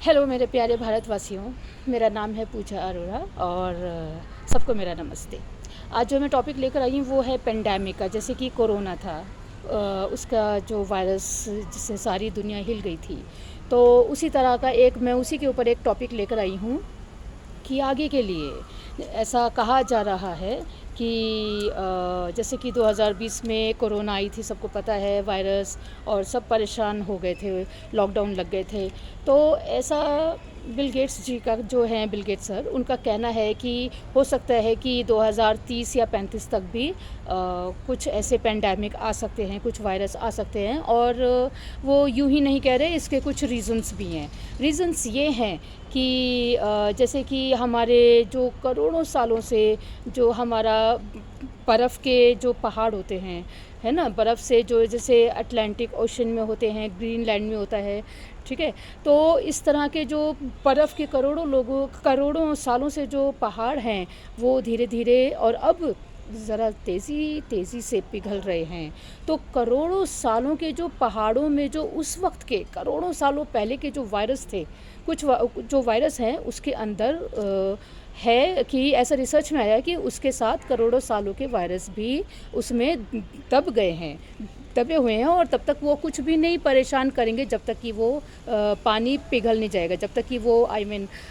Hello मेरे प्यारे भारतवासियों, मेरा नाम है पूजा अरोड़ा और सबको मेरा नमस्ते। आज जो मैं टॉपिक लेकर आई हूँ वो है पेंडेमिक का, जैसे कि कोरोना था। उसका जो वायरस जिससे सारी दुनिया हिल गई थी, तो उसी तरह का मैं उसी के ऊपर एक टॉपिक लेकर आई हूँ कि आगे के लिए ऐसा कहा जा रहा है कि जैसे कि 2020 में कोरोना आई थी, सबको पता है वायरस, और सब परेशान हो गए थे, लॉकडाउन लग गए थे। तो ऐसा बिल गेट्स जी का जो है, बिल गेट्स सर, उनका कहना है कि हो सकता है कि 2030 या 35 तक भी कुछ ऐसे पेंडेमिक आ सकते हैं, कुछ वायरस आ सकते हैं। और वो यूं ही नहीं कह रहे, इसके कुछ रीज़न्स भी हैं। रीज़न्स ये हैं कि जैसे कि हमारे जो करोड़ों सालों से जो हमारा बर्फ़ के जो पहाड़ होते हैं, है ना, बर्फ़ से जो जैसे अटलांटिक ओशन में होते हैं, ग्रीनलैंड में होता है, ठीक है। तो इस तरह के जो बर्फ़ के करोड़ों सालों से जो पहाड़ हैं, वो धीरे धीरे और अब ज़रा तेज़ी से पिघल रहे हैं। तो करोड़ों सालों के जो पहाड़ों में जो उस वक्त के करोड़ों सालों पहले के जो वायरस थे, जो वायरस हैं उसके अंदर है कि ऐसा रिसर्च में आया कि उसके साथ करोड़ों सालों के वायरस भी उसमें दब गए हैं, दबे हुए हैं। और तब तक वो कुछ भी नहीं परेशान करेंगे जब तक कि वो पानी पिघल नहीं जाएगा, जब तक कि वो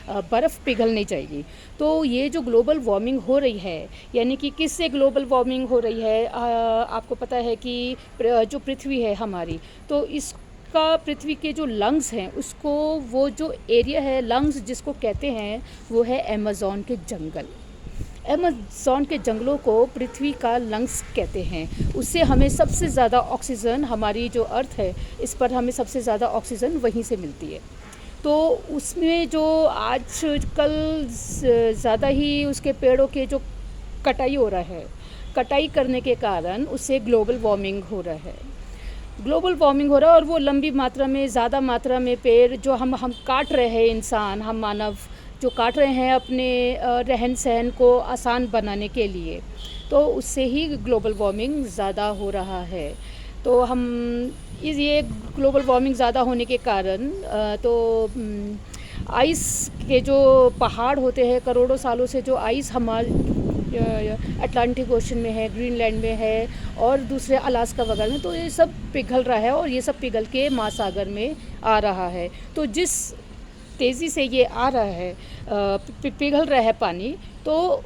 बर्फ़ पिघल नहीं जाएगी। तो ये जो ग्लोबल वार्मिंग हो रही है, यानी कि किससे ग्लोबल वार्मिंग हो रही है, आपको पता है कि जो पृथ्वी है हमारी, तो इसका पृथ्वी के जो लंग्स हैं, उसको, वो जो एरिया है लंग्स जिसको कहते हैं, वो है अमेज़न के जंगल। अमेज़न के जंगलों को पृथ्वी का लंग्स कहते हैं। उससे हमें सबसे ज़्यादा ऑक्सीजन, हमारी जो अर्थ है इस पर हमें सबसे ज़्यादा ऑक्सीजन वहीं से मिलती है। तो उसमें जो आजकल ज़्यादा ही उसके पेड़ों के जो कटाई हो रहा है, कटाई करने के कारण उससे ग्लोबल वार्मिंग हो रहा है। ग्लोबल वार्मिंग हो रहा है और वो लंबी मात्रा में, ज़्यादा मात्रा में पेड़ जो हम काट रहे हैं, इंसान, हम मानव जो काट रहे हैं अपने रहन सहन को आसान बनाने के लिए, तो उससे ही ग्लोबल वार्मिंग ज़्यादा हो रहा है। तो ये ग्लोबल वार्मिंग ज़्यादा होने के कारण आइस के जो पहाड़ होते हैं, करोड़ों सालों से जो आइस अटलांटिक ओशन में है, ग्रीनलैंड में है और दूसरे अलास्का वगैरह में, तो ये सब पिघल रहा है और ये सब पिघल के महासागर में आ रहा है। तो जिस तेज़ी से ये आ रहा है, पिघल रहा है पानी, तो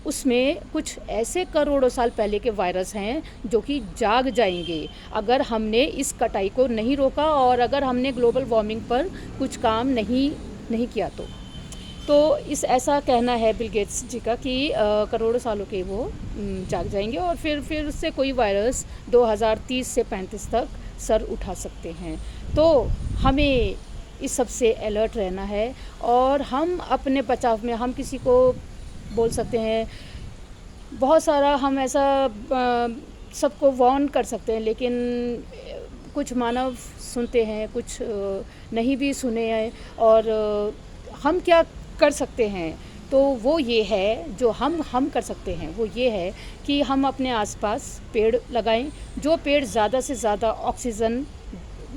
उसमें कुछ ऐसे करोड़ों साल पहले के वायरस हैं जो कि जाग जाएंगे अगर हमने इस कटाई को नहीं रोका और अगर हमने ग्लोबल वार्मिंग पर कुछ काम नहीं किया। तो ऐसा कहना है बिल गेट्स जी का कि करोड़ों सालों के वो जाग जाएंगे और फिर उससे कोई वायरस 2030 से 35 तक सर उठा सकते हैं। तो हमें इस सब से अलर्ट रहना है और हम अपने बचाव में, हम किसी को बोल सकते हैं, बहुत सारा हम ऐसा सबको वार्न कर सकते हैं, लेकिन कुछ मानव सुनते हैं, कुछ नहीं भी सुने हैं। और हम क्या कर सकते हैं, तो वो ये है, जो हम कर सकते हैं वो ये है कि हम अपने आसपास पेड़ लगाएं, जो पेड़ ज़्यादा से ज़्यादा ऑक्सीजन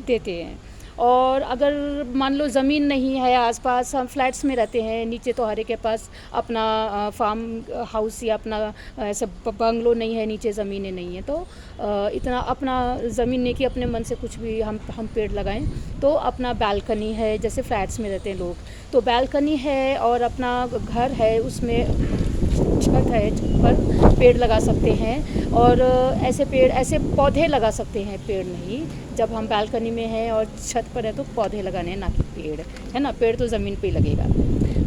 देते हैं। और अगर मान लो ज़मीन नहीं है आसपास, हम फ्लैट्स में रहते हैं, नीचे तो हर एक के पास अपना फार्म हाउस या अपना ऐसा बंगलो नहीं है, नीचे ज़मीनें नहीं हैं, तो इतना अपना ज़मीन नहीं कि अपने मन से कुछ भी हम पेड़ लगाएं। तो अपना बालकनी है, जैसे फ्लैट्स में रहते हैं लोग, तो बालकनी है और अपना घर है, उसमें छत है, छत पर पेड़ लगा सकते हैं। और ऐसे पौधे लगा सकते हैं, पेड़ नहीं। जब हम बालकनी में हैं और छत पर है तो पौधे लगाने हैं, ना कि पेड़, है ना। पेड़ तो ज़मीन पे ही लगेगा।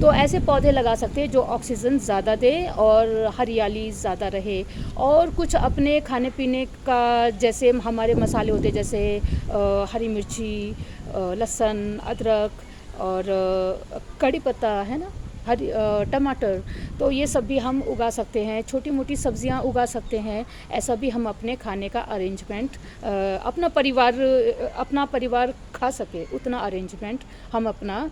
तो ऐसे पौधे लगा सकते हैं जो ऑक्सीजन ज़्यादा दे और हरियाली ज़्यादा रहे। और कुछ अपने खाने पीने का, जैसे हमारे मसाले होते हैं, जैसे हरी मिर्ची, लहसुन, अदरक और कड़ी पत्ता, है ना, टमाटर, तो ये सब भी हम उगा सकते हैं। छोटी मोटी सब्जियां उगा सकते हैं। ऐसा भी हम अपने खाने का अरेंजमेंट, अपना परिवार खा सके उतना अरेंजमेंट हम अपना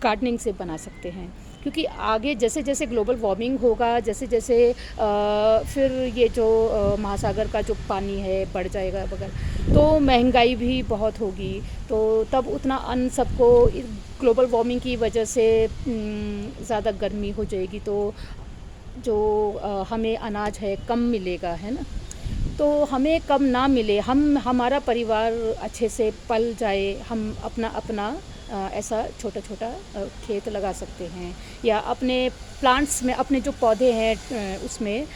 गार्डनिंग से बना सकते हैं। क्योंकि आगे जैसे जैसे ग्लोबल वार्मिंग होगा, जैसे जैसे फिर ये जो महासागर का जो पानी है बढ़ जाएगा वगैरह, तो महंगाई भी बहुत होगी। तो तब उतना अन्न सबको ग्लोबल वार्मिंग की वजह से ज़्यादा गर्मी हो जाएगी, तो जो हमें अनाज है कम मिलेगा, है ना। तो हमें कम ना मिले, हमारा परिवार अच्छे से पल जाए, हम अपना अपना ऐसा छोटा छोटा खेत लगा सकते हैं, या अपने प्लांट्स में अपने जो पौधे हैं उसमें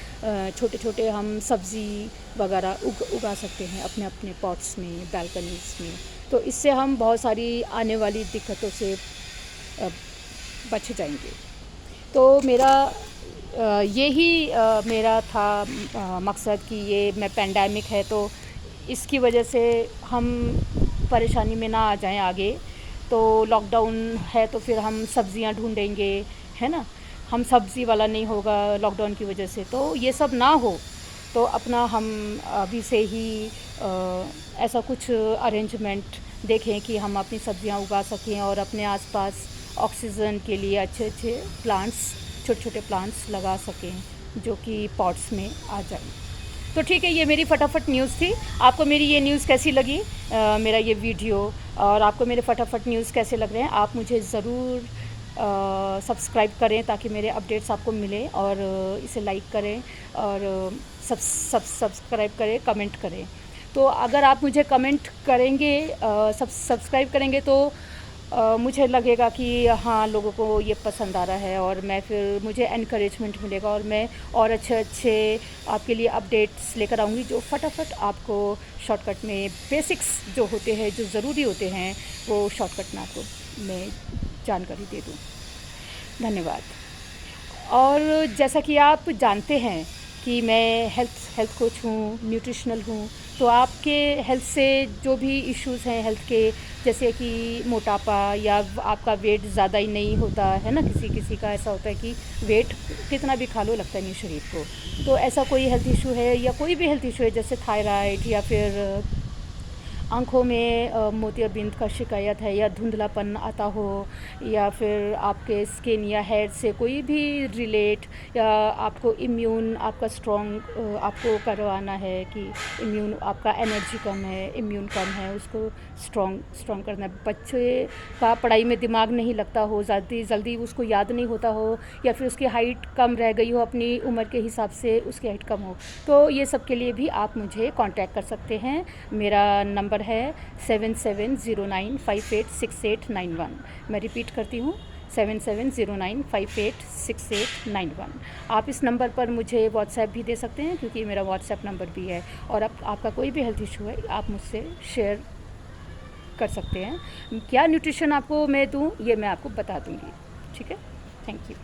छोटे छोटे हम सब्ज़ी वगैरह उगा सकते हैं अपने अपने पॉट्स में, बालकनीज़ में। तो इससे हम बहुत सारी आने वाली दिक्कतों से बच जाएंगे। तो मेरा यही मेरा था मकसद कि ये मैं पेंडेमिक है तो इसकी वजह से हम परेशानी में ना आ जाएं आगे। तो लॉकडाउन है तो फिर हम सब्ज़ियां ढूंढेंगे, है ना। हम सब्ज़ी वाला नहीं होगा लॉकडाउन की वजह से, तो ये सब ना हो। तो अपना हम अभी से ही ऐसा कुछ अरेंजमेंट देखें कि हम अपनी सब्ज़ियां उगा सकें और अपने आसपास ऑक्सीजन के लिए अच्छे अच्छे प्लांट्स, छोटे छोटे प्लांट्स लगा सकें जो कि पॉट्स में आ जाएं। तो ठीक है, ये मेरी फटाफट न्यूज़ थी। आपको मेरी ये न्यूज़ कैसी लगी, मेरा ये वीडियो, और आपको मेरे फटाफट न्यूज़ कैसे लग रहे हैं, आप मुझे ज़रूर सब्सक्राइब करें ताकि मेरे अपडेट्स आपको मिलें, और इसे लाइक करें और सब्सक्राइब करें, कमेंट करें। तो अगर आप मुझे कमेंट करेंगे, सब्सक्राइब करेंगे, तो मुझे लगेगा कि हाँ लोगों को ये पसंद आ रहा है, और मैं फिर मुझे एनकरेजमेंट मिलेगा, और मैं और अच्छे अच्छे आपके लिए अपडेट्स लेकर आऊँगी जो फटाफट आपको शॉर्टकट में बेसिक्स जो होते हैं, जो ज़रूरी होते हैं, वो शॉर्टकट में आपको मैं जानकारी दे दूँ। धन्यवाद। और जैसा कि आप जानते हैं कि मैं हेल्थ कोच हूँ, न्यूट्रिशनल हूँ, तो आपके हेल्थ से जो भी इश्यूज़ हैं हेल्थ के, जैसे कि मोटापा या आपका वेट ज़्यादा ही नहीं होता है ना, किसी किसी का ऐसा होता है कि वेट कितना भी खा लो लगता नहीं शरीर को। तो ऐसा कोई हेल्थ इशू है, या कोई भी हेल्थ इशू है, जैसे थायराइड, या फिर आँखों में मोतियाबिंद का शिकायत है, या धुंधलापन आता हो, या फिर आपके स्किन या हेयर से कोई भी रिलेट, या आपको इम्यून आपका स्ट्रॉन्ग आपको करवाना है कि इम्यून आपका एनर्जी कम है, इम्यून कम है, उसको स्ट्रॉन्ग करना है। बच्चे का पढ़ाई में दिमाग नहीं लगता हो, जल्दी उसको याद नहीं होता हो, या फिर उसकी हाइट कम रह गई हो, अपनी उम्र के हिसाब से उसकी हाइट कम हो, तो ये सब के लिए भी आप मुझे कांटेक्ट कर सकते हैं। मेरा नंबर है 7709586891। मैं रिपीट करती हूँ, 7709586891। आप इस नंबर पर मुझे व्हाट्सएप भी दे सकते हैं, क्योंकि मेरा व्हाट्सएप नंबर भी है, और आपका कोई भी हेल्थ इशू है आप मुझसे शेयर कर सकते हैं। क्या न्यूट्रिशन आपको मैं दूँ, ये मैं आपको बता दूँगी। ठीक है, थैंक यू।